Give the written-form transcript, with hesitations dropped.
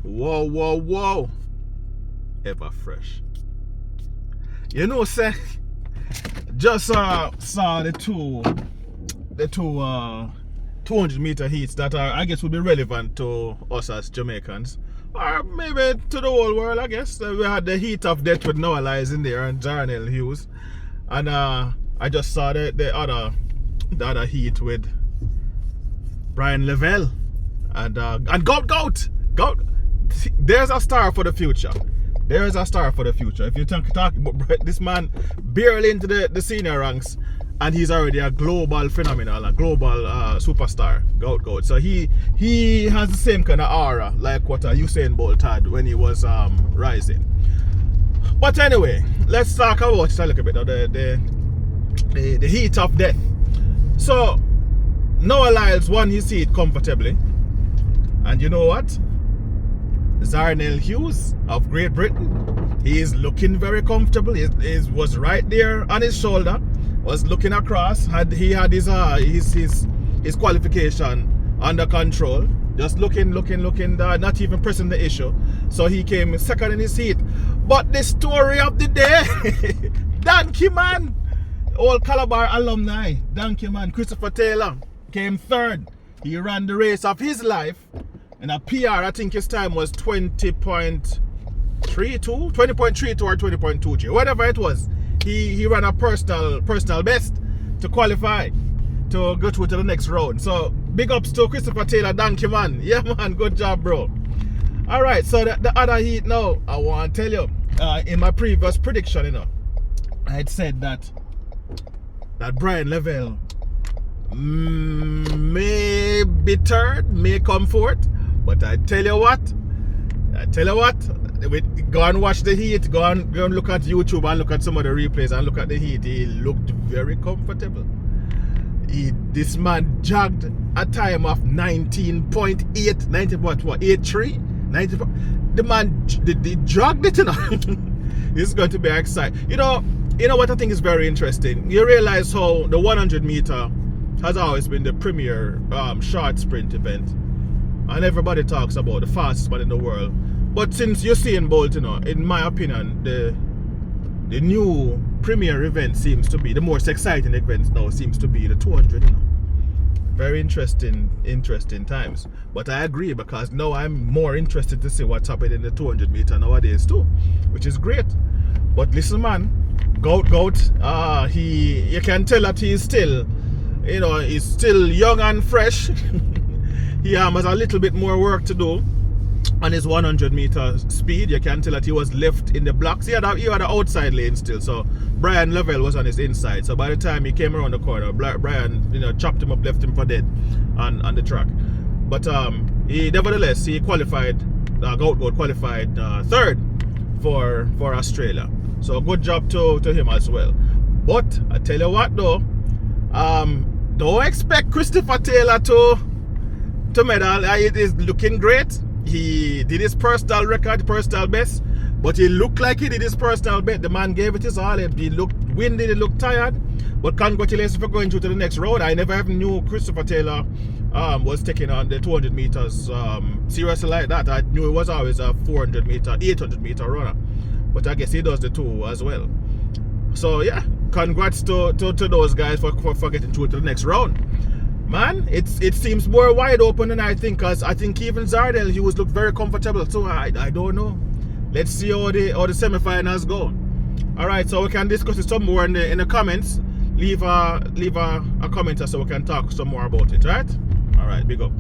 Whoa. Ever fresh. You know, say, just saw the two 200-meter heats that are, I guess, would be relevant to us as Jamaicans, or maybe to the whole world. I guess we had the heat of death with lyles in there and zharnel Hughes, and I just saw the other heat with Bryan levell and Gout Gout. There's a star for the future. There is a star for the future. If you talk about this man, barely into the senior ranks, and he's already a global phenomenon, a global superstar, Gout Gout. So he has the same kind of aura like what Usain Bolt had when he was rising. But anyway, let's talk about it a little bit of the heat of death. So lyles won his seat comfortably, and you know what? Zharnel Hughes of Great Britain, he is looking very comfortable. He was right there on his shoulder, was looking across. He had his qualification under control, just looking, not even pressing the issue. So he came second in his heat. But the story of the day, Donkey Man, old Calabar alumni, Donkey Man, Christopher Taylor, came third. He ran the race of his life. And a PR, I think his time was 20.32 or 20.23, whatever it was. He ran a personal best to qualify to go through to the next round. So big ups to Christopher Taylor, Donkey Man. Yeah man, good job bro. Alright, so the other heat now, I want to tell you, in my previous prediction, you know, I had said that Bryan levell may be third, may come fourth. But I tell you what, go and watch the heat, go and look at YouTube and look at some of the replays and look at the heat. He looked very comfortable. This man jogged a time of 19.8, 19.83. The man they jogged it, you know. This is going to be exciting. You know what I think is very interesting. You realize how the 100-meter has always been the premier short sprint event. And everybody talks about the fastest man in the world. But since Usain Bolt, you know, in my opinion, the new premier event seems to be, the most exciting event now seems to be the 200, you know. Very interesting times. But I agree, because now I'm more interested to see what's happening in the 200-meter nowadays too, which is great. But listen man, Gout, you can tell that he's still, you know, he's still young and fresh. He has a little bit more work to do on his 100-meter speed. You can tell that he was left in the blocks. He had the outside lane still, so Bryan levell was on his inside. So by the time he came around the corner, Bryan, you know, chopped him up, left him for dead on the track. But nevertheless, he qualified. Gout Gout qualified third for Australia. So good job to him as well. But I tell you what though, don't expect Christopher Taylor to medal. It is looking great. He did his personal record, personal best, but he looked like he did his personal best. The man gave it his all. He looked winded, he looked tired. But congratulations for going through to the next round. I never even knew Christopher Taylor was taking on the 200 meters seriously like that. I knew he was always a 400 meter, 800 meter runner, but I guess he does the two as well. So yeah, congrats to those guys for getting through to the next round. Man, it seems more wide open than I think, because I think even zharnel, he was looked very comfortable. So I don't know. Let's see how the semifinals go. Alright, so we can discuss it some more in the comments. Leave a comment so we can talk some more about it, right? Alright, big up.